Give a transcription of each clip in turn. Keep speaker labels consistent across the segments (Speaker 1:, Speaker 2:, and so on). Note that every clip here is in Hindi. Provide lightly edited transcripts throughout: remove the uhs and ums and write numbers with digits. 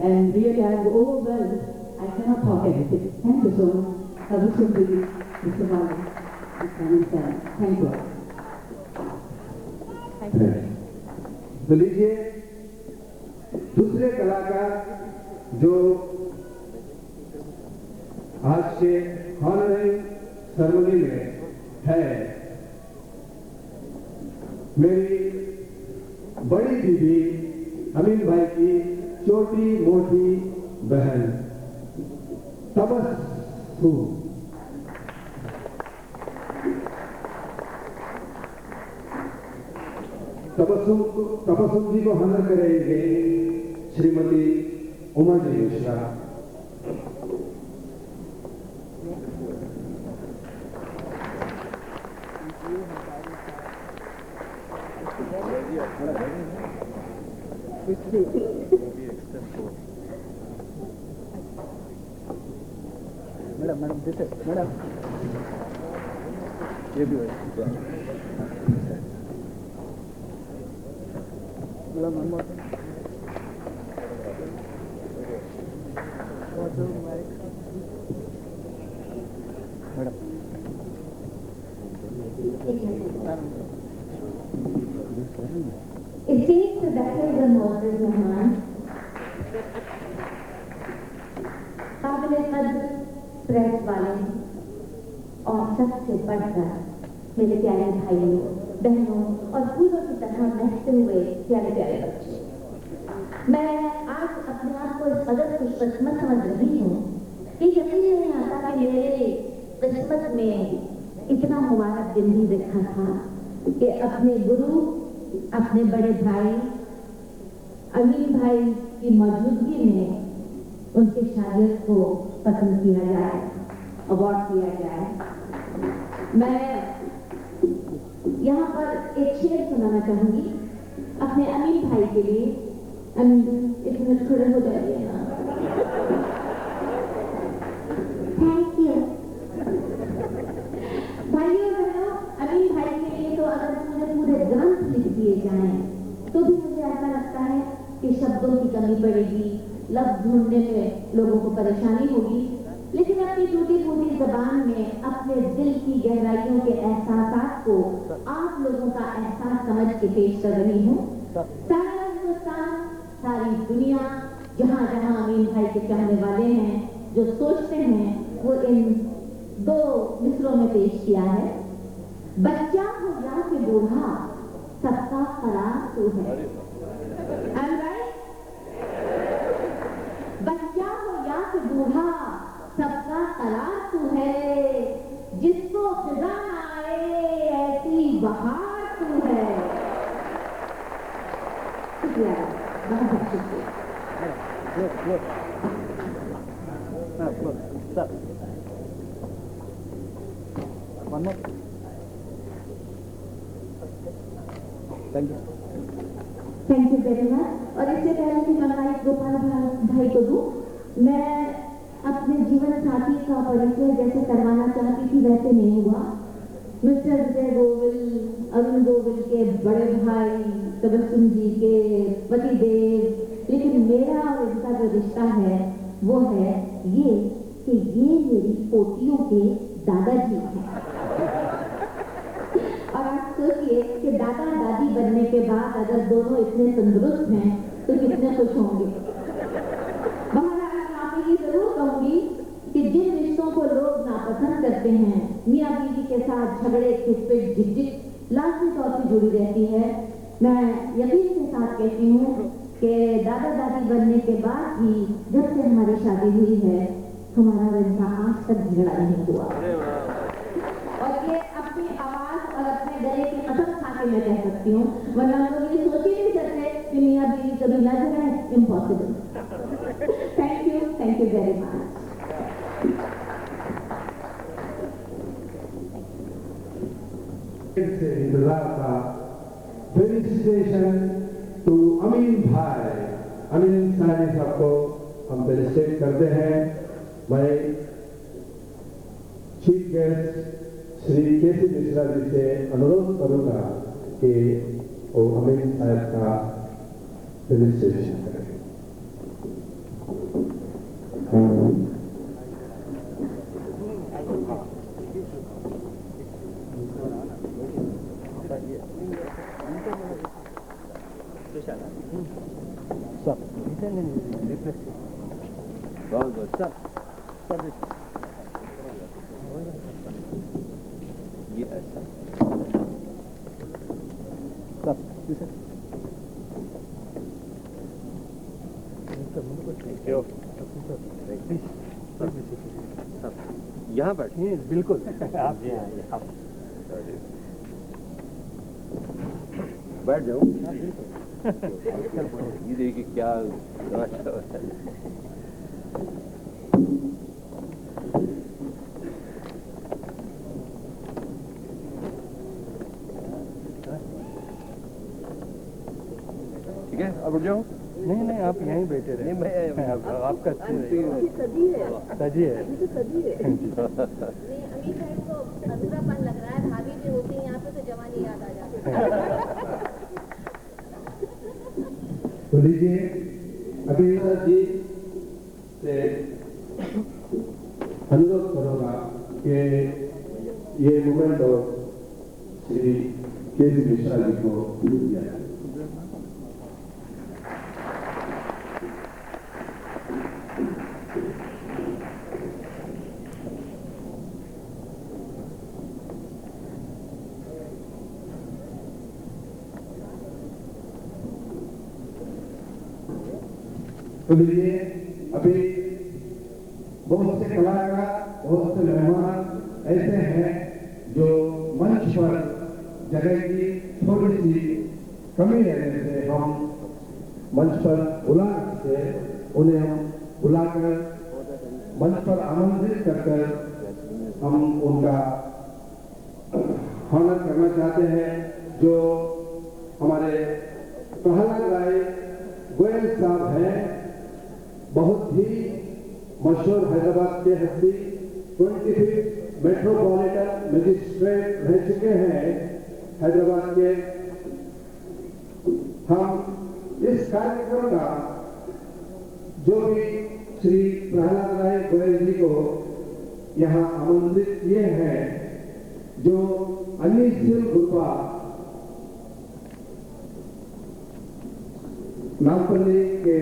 Speaker 1: And really I'm overwhelmed. I cannot talk anything. Thank you so much. I wish you Mr. Bala, Thank you.
Speaker 2: तो लीजिए दूसरे कलाकार जो आज के हॉनरिंग सेरेमनी में है, मेरी बड़ी दीदी अमीन भाई की छोटी मोटी बहन तबस्सुम। तबस्सुम जी को हनर करेंगे Shrimati Uma ji Mishra.
Speaker 3: Madam this madam ये भी
Speaker 4: Esteemed Professors and Moses Rahman, काबिल-ए-कद्र प्रेस वाले और सबसे बढ़कर मेरे प्यारे भाइयों, बहनों और फूलों की तरह महकते हुए प्यारे प्यारे बच्चे, मैं आज अपने आप को इस कदर खुशकिस्मत समझ रही हूँ कि यकीन नहीं आता कि मेरे किस्मत में इतना मुबारक दिन भी देखा था कि अपने गुरु, अपने बड़े भाई अमीन भाई की मौजूदगी में उनके शागिर्द को पसंद किया जाए, अवार्ड दिया जाए। मैं यहाँ पर एक शेर सुनाना चाहूंगी अपने अमीन भाई के लिए। एक मिनट खड़े हो जाइए ना। Thank you. भाइयों बहनों, अमीन भाई के लिए तो अगर मुझे पूरे ग्रंथ लिख दिए जाएं तो भी मुझे ऐसा लगता है कि शब्दों की कमी पड़ेगी, लफ्ज ढूंढने में लोगों को परेशानी होगी, लेकिन अपनी टूटी फूटी जबान में अपने दिल की गहराइयों के एहसास को आप लोगों का एहसास समझ के पेश कर रही हूँ। सारा हिंदुस्तान, सारी दुनिया, जहाँ जहाँ अमीन भाई के चाहने वाले हैं, जो सोचते हैं, वो इन दो मिसरों में पेश किया है। बच्चा हो या कि बूढ़ा, सबका करार तू है। बच्चा हो या कि बूढ़ा, सबका करार तू है। जिसको फिजा ना आए ऐसी बहार तू है। शुक्रिया, बहुत शुक्रिया। Thank you very much. और इससे पहले कि मैं माइक गोपाल भाई को दूं, मैं अपने जीवन साथी का परिचय जैसे करवाना चाहती थी वैसे नहीं हुआ। मिस्टर विजय गोविल, अरुण गोविल के बड़े भाई, तबस्सुम जी के पतिदेव, लेकिन मेरा और इनका जो रिश्ता है वो है ये कि ये मेरी पोतियों के दादाजी हैं। और आप सोचिए कि दादा दादी बनने के बाद अगर दोनों इतने तंदुरुस्त हैं तो कितने खुश होंगे। मैं आपको ये जरूर कहूंगी कि जिन रिश्तों को लोग नापसंद करते हैं, मियाँ बीवी के साथ झगड़े, खिटपिट, झिकझिक लाजमी तौर पर जुड़ी रहती है। मैं यकीन के साथ कहती हूँ कि दादा दादी बनने के बाद भी जब से हमारी शादी हुई है, हमारा रिश्ता आज तक झगड़ा नहीं हुआ। और ये अपनी आवाज और अपने गले की कसम खा के मैं कह सकती हूँ, वरना लोग ये सोच ही नहीं सकते कि मियाँ बीवी कभी न झगड़े। Impossible. Thank you very much.
Speaker 2: से इंतजार था। फेलिसिटेशन टू अमीन भाई, अमीन सानी साहब को हम फेलिसिटेट करते हैं। मैं चीफ गेस्ट श्री केसी मिश्रा जी से अनुरोध करूंगा कि वो अमीन साहब का फेलिसिटेशन करें।
Speaker 3: बहुत बहुत सर ये ऐसा यहाँ बैठिए
Speaker 5: बिल्कुल
Speaker 3: आप बैठ जाओ ये देखिए क्या ठीक है अब उठ जाओ
Speaker 5: नहीं आप यहीं बैठे रहे।
Speaker 3: नहीं मैं
Speaker 5: आपका
Speaker 4: सदी है
Speaker 5: सजी है
Speaker 4: अभी तो सदी है नहीं अमीर साहब को अधूरापन लग रहा है भाभी जी होती हैं यहाँ पे तो जवानी याद आ जाती है
Speaker 2: तो लीजिए अभी जी से अनुरोध करूंगा कि ये मूवमेंट और श्री के.सी. मिश्रा जी को दिया जाए। तो लीजिए अभी बहुत से कलाकार बहुत से मेहमान ऐसे हैं जो मंच पर जगह की थोड़ी सी कमी रहने से हम मंच पर बुलाकर उन्हें हम बुलाकर मंच पर आमंत्रित कर हम उनका हॉनर करना चाहते हैं। जो हमारे प्रहलाद राय गोयल साहब हैं, बहुत ही मशहूर हैदराबाद के हस्ती 25 मेट्रोपॉलिटन मजिस्ट्रेट रह चुके हैं हैदराबाद के। हम इस कार्यक्रम का जो भी श्री प्रहलाद राय गोयल जी को यहाँ आमंत्रित किए हैं, जो अनिल गुप्ता नामपल्ली के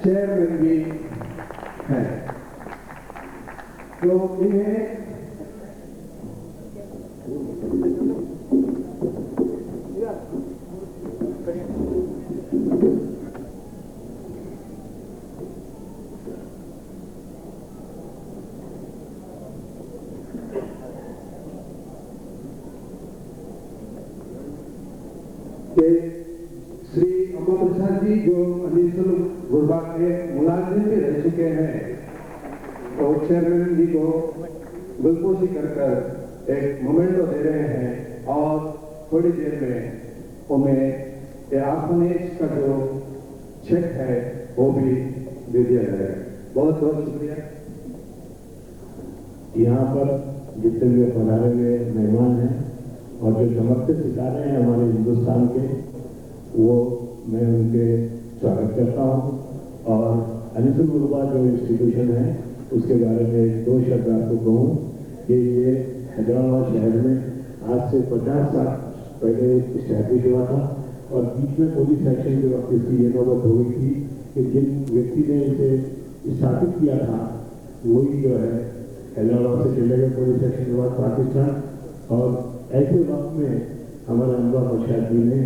Speaker 2: चेयरमैन भी हैं, तो इन्हें श्री अम्मा प्रसाद जी जो अनिल गुरबा के मुलाजिम भी रह चुके हैं, और चेयरमैन जी को गुलपोशी कर एक मोमेंटो दे रहे हैं और थोड़ी देर में उन्हें आर्फनेज का जो चेक है वो भी दे दिया जाएगा। बहुत बहुत शुक्रिया।
Speaker 6: यहाँ पर जितने भी पधारे हुए मेहमान हैं और जो चमकते सितारे हैं हमारे हिंदुस्तान के, वो मैं उनके स्वागत करता हूँ। और अनिल गुरबा जो इंस्टीट्यूशन है उसके बारे में 2 शब्द आपको कहूँ कि ये हैदराबाद शहर में आज से 50 साल पहले स्टैब्लिश हुआ था, और बीच में पुलिस एक्शन के वक्त इसकी ये नौबत हो गई थी कि जिन व्यक्ति ने इसे स्थापित किया था वही जो है हैदराबाद से चले गए पुलिस एक्शन के बाद पाकिस्तान, और ऐसे वक्त में हमारे अम्बा प्रसाद जी ने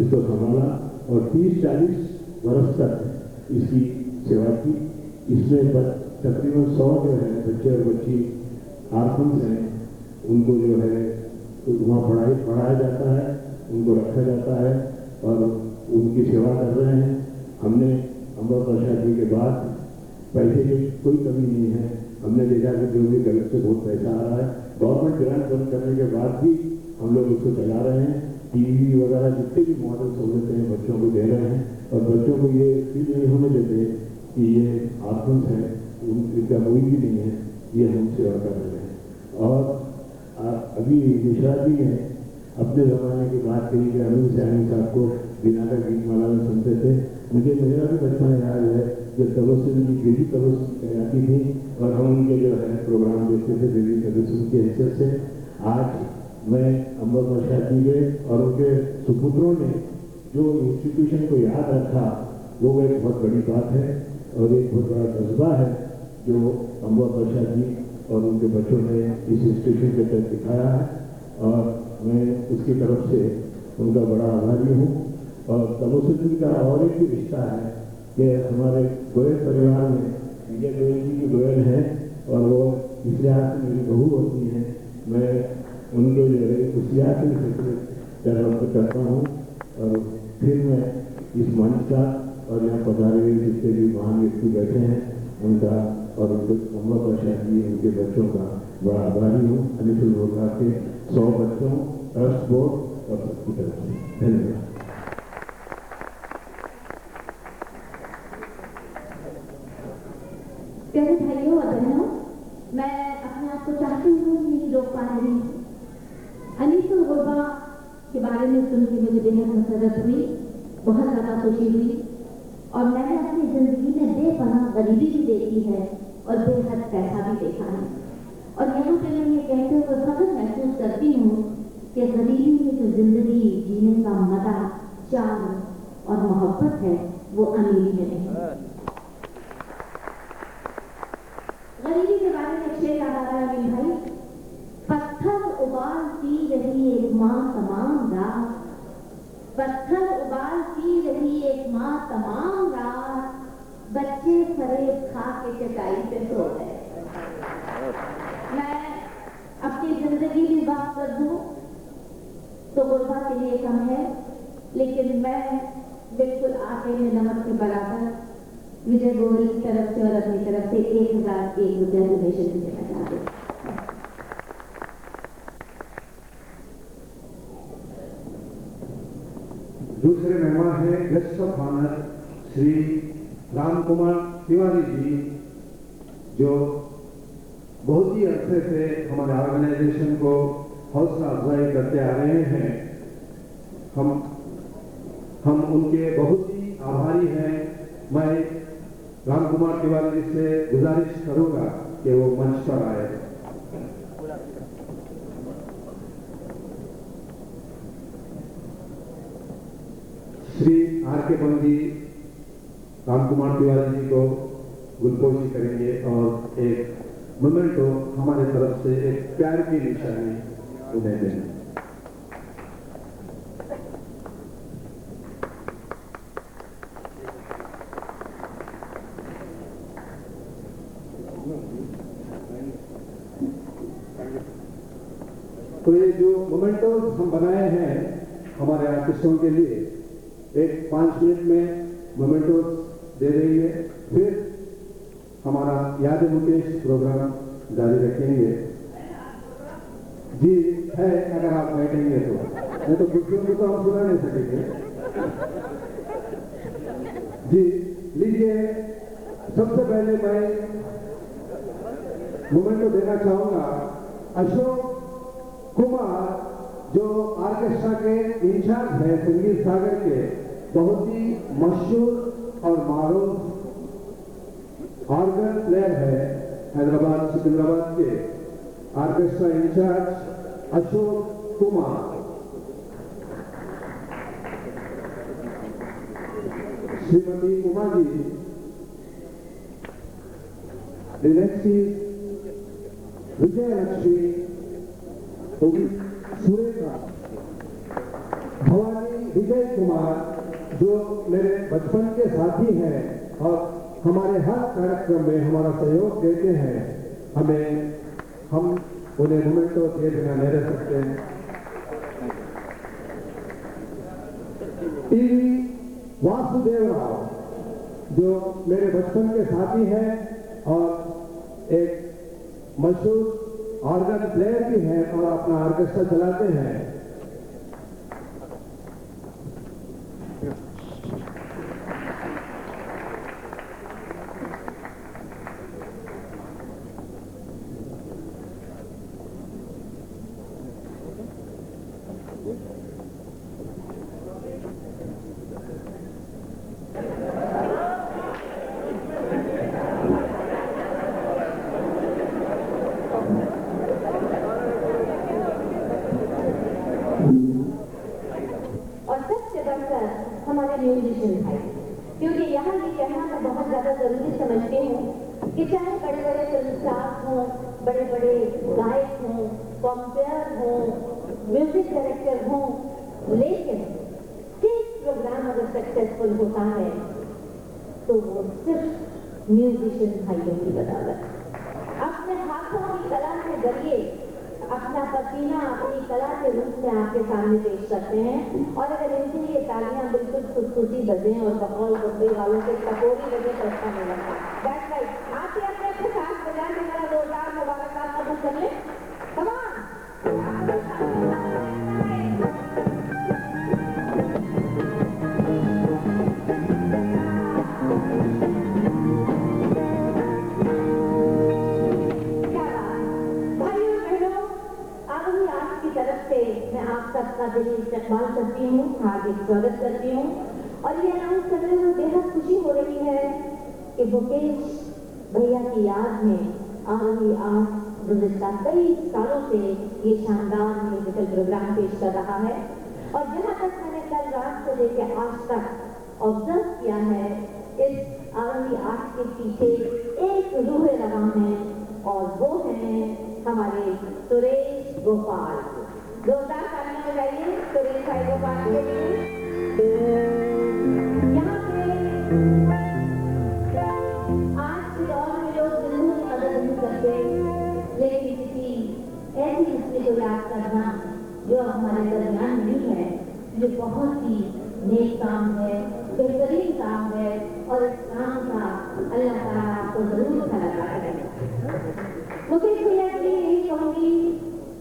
Speaker 6: इसको संभाला और 30-40 वर्ष तक इसकी सेवा की। इसमें तकरीबन 100 जो है बच्चे और बच्ची आर्फन्स हैं, उनको जो है वहाँ पढ़ाया जाता है, उनको रखा जाता है और उनकी सेवा कर रहे हैं। हमने अम्बा प्रसाद जी के बाद पैसे की कोई कमी नहीं है। हमने देखा कि जो भी गलत से बहुत पैसा आ रहा है, गवर्नमेंट ग्रांट बंद करने के बाद भी हम लोग उसको चला रहे हैं। टीवी वगैरह जितने भी मॉडल सहूलतें हैं बच्चों को दे रहे हैं, और बच्चों को ये फील नहीं होने देते कि ये आर्फन्स है, उनका कोई भी नहीं है, ये हम सेवा कर रहे हैं। और अभी मिश्रा जी ने अपने ज़माने की बात कही कि अनिल सैनी साहब को बिना का गीत माला में सुनते थे। मुझे मेरा भी बचपन याद है जब तबस्सुम की बेबी तबस्सुम आती थी और हम उनके जो है प्रोग्राम देखते थे बेबी तबस्सुम की हैसियत से। आज मैं अम्बा प्रसाद जी के और उनके सुपुत्रों ने जो इंस्टीट्यूशन को याद रखा, वो एक बहुत बड़ी बात है और एक बहुत बड़ा जज्बा है जो अम्बा वर्षा जी और उनके बच्चों ने इस इंस्टीट्यूशन के तहत दिखाया है और मैं उसकी तरफ से उनका बड़ा आभारी हूँ। और तमुसुद्दीन का और एक भी रिश्ता है कि हमारे गोयल परिवार में विजय गोयल जी की गोयल हैं और वो इस लिहाज से मेरी बहू होती हैं। मैं उनको जो है उस लिहाज से चरण करता हूँ और फिर मैं इस मंच का और यहाँ पधारे हुए जितने भी महान व्यक्ति बैठे हैं उनका और उनके अम्बा वर्षा जी उनके बच्चों का बड़ा आभारी हूँ। अनिल बोलगा के 100 बच्चों ट्रस्ट बोर्ड और सबकी तरफ से धन्यवाद।
Speaker 4: प्यारे भाइयों और बहनों, मैं अपने आप को चाहते हुए भी नहीं रोक पा रही हूँ। अनीसुल गुरबा के बारे में सुन के मुझे बेहद मसरत हुई, बहुत ज़्यादा खुशी हुई और मैंने अपनी ज़िंदगी में बेपनाह गरीबी भी देखी है और बेहद पैसा भी देखा है। और यहाँ पे मैं ये कहते हुए फख्र महसूस करती हूँ कि गरीबी में जो जिंदगी जीने का मजा, चार और मोहब्बत है वो अमीरी में नहीं। गरीबी के बारे में शेर याद आ रहा है अमीर भाई, पत्थर उबालती रही एक माँ तमाम रात, पत्थर उबालती रही एक माँ तमाम रात, बच्चे फरेब खा के चटाई पे सो गए। मैं अपनी जिंदगी भी बात कर दूं तो गुरबा के लिए कम है, लेकिन मैं बिल्कुल आटे में नमक के बराबर विजय गोयल की तरफ से और अपनी तरफ से 1001 रुपया डोनेशन देना चाहते हैं।
Speaker 2: दूसरे मेहमान हैं guest of honour Shri Ram Kumar Tiwari ji, जो बहुत ही अरसे से हमारे ऑर्गेनाइजेशन को हौसला अफजाई करते आ रहे हैं। हम उनके बहुत ही आभारी हैं। मैं राम कुमार तिवारी जी से गुजारिश करूंगा कि वो मंच पर आए। श्री आर के बंदी राम कुमार तिवारी जी को गुलपोशी करेंगे और एक मोमेंटो हमारे तरफ से एक प्यार की निशानी उन्हें देंगे। तो ये जो मोमेंटोज हम बनाए हैं हमारे आर्टिस्टों के लिए, एक 5 मिनट में मोमेंटोज दे देंगे, फिर हमारा याद मुकेश प्रोग्राम जारी रखेंगे। जी है, अगर आप बैठेंगे तो, नहीं तो कुर्सियों को तो हम सुना नहीं सकेंगे। जी लीजिए, सबसे पहले मैं मोमेंटो देना चाहूंगा अशोक कुमार, जो ऑर्केस्ट्रा के इंचार्ज है संगीत सागर के, बहुत ही मशहूर और मारूफ ऑर्गन प्लेयर है। हैदराबाद सिकंदराबाद के ऑर्केस्ट्रा इंचार्ज अशोक कुमार। श्रीमती उमा जी, डिलेक्सिस विजय लक्ष्मी सुरेखा, भवानी विजय कुमार, जो मेरे बचपन के साथी हैं और हमारे हर कार्यक्रम में हमारा सहयोग देते हैं। हम उन्हें मोमेंटो दिए बिना नहीं रह सकते हैं। टीवी वासुदेव राव, जो मेरे बचपन के साथी हैं और एक मशहूर ऑर्गन प्लेयर भी हैं और अपना ऑर्केस्ट्रा चलाते हैं।
Speaker 4: जरूरी समझती हूँ कि चाहे बड़े बड़े फिल्मस्टार हों, बड़े बड़े गायक हों, कॉम्पेयर हों, म्यूजिक डायरेक्टर हों, लेकिन स्टेज प्रोग्राम अगर सक्सेसफुल होता है तो वो सिर्फ म्यूजिशियन भाइयों की बदौलत। अपने हाथों की कला के जरिए अपना पसीना अपनी कला के रूप में आपके सामने पेश करते हैं, और अगर इनके लिए तालियां बिल्कुल खुशखुशी बजें और बकौल बम्बे वालों के टपोरी बजे तो अच्छा नहीं लगता। That's right. आप ही अपने साथ बजाने वाला जोरदार मुबारकबाद कबूल कर लें। Come on. मैं आप सबका दिली इस्तेमाल करती हूँ, हार्दिक स्वागत करती हूँ, और ये अनाउंस करने में बेहद खुशी हो रही है कि मुकेश भैया की याद में आरवी आर्ट गुज़िश्ता कई सालों से ये शानदार म्यूजिकल प्रोग्राम पेश कर रहा है। और जहाँ तक मैंने कल रात से लेकर आज तक ऑब्जर्व किया है, इस आरवी आर्ट के पीछे एक रूह रवां है, और वो है हमारे सुरेश गोपाल। जोरदार तालियां बजाइए सुरेश भाई गोपाल के लिए। यहाँ पे आज के दौर में लोग जिंदगी की कदर नहीं करते, लेकिन किसी ऐसी हिस्से को याद करना जो हमारे दरमियान नहीं है, जो बहुत ही नेक काम है, बेहतरीन काम है, और इस काम का अल्लाह ताला आपको जरूर फल लगाए। मुझे भैया के लिए यही कहूँगी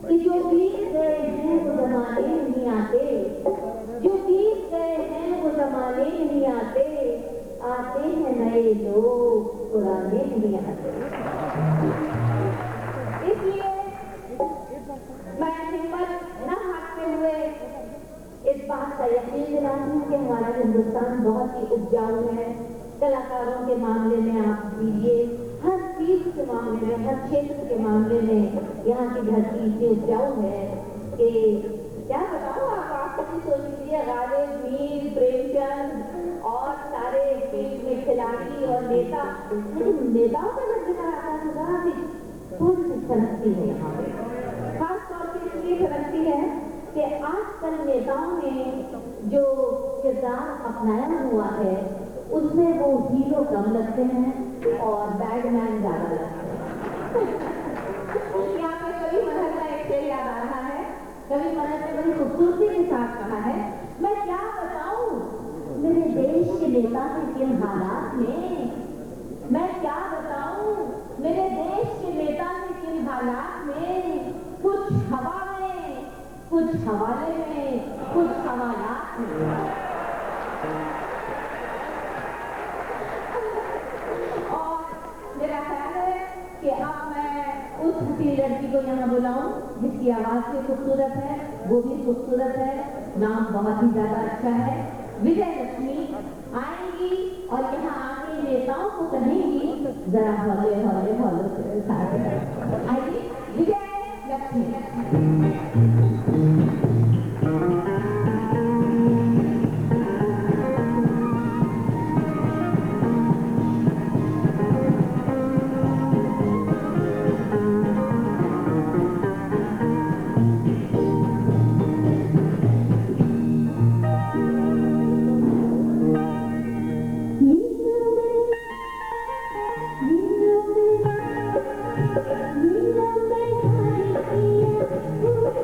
Speaker 4: कि जो बीत गए हैं वो जमाने नहीं आते, जो बीत गए हैं वो जमाने नहीं आते, आते हैं नए लोग, पुराने नहीं आते। इसलिए मैं हिम्मत न हारते हुए इस बात का यकीन दिलाती हूँ कि हमारा हिंदुस्तान बहुत ही उपजाऊ है। कलाकारों के मामले में आप दीजिए, हर चीज के मामले में, हर क्षेत्र के मामले में यहाँ की धरती इतनी उपजाऊ है कि क्या बताऊँ आप कभी सोच लीजिए, गालिब, मीर, प्रेमचंद और सारे फील्ड में खिलाड़ी और नेता, लेकिन नेताओं का जब जिक्र आता है तो थोड़ी सी फनकती है यहाँ पे। खास तौर पर इसलिए फनकती है कि आजकल नेताओं ने जो किरदार अपनाया हुआ है उसमें वो हीरो कम लगते हैं और बैडमैन ज्यादा लगते हैं। यहाँ पे कवि मनहर का एक शेर याद आ रहा है। कवि मनहर ने बड़ी खूबसूरती के साथ कहा है, मैं क्या बताऊं मेरे देश के नेता के किन हालात में, मैं क्या बताऊं मेरे देश के नेता के किन हालात में, कुछ हवा में, कुछ हवाले में, कुछ हवालात में। मेरा ख्याल है कि अब मैं उस किसी लड़की को यहाँ बुलाऊं जिसकी आवाज भी खूबसूरत है, वो भी खूबसूरत है, नाम बहुत ही ज्यादा अच्छा है। विजय लक्ष्मी आएंगी और यहाँ आके नेताओं को कहेंगी जरा हौले हौले हौले से आइए विजय लक्ष्मी।
Speaker 7: Thank you.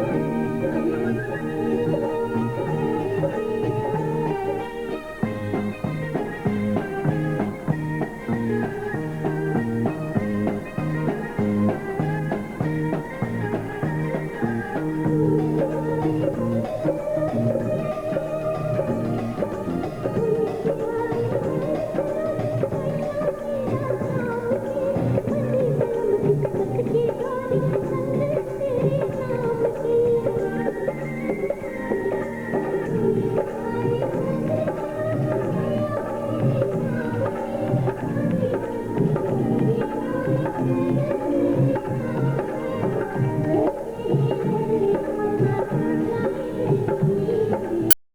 Speaker 6: हैं।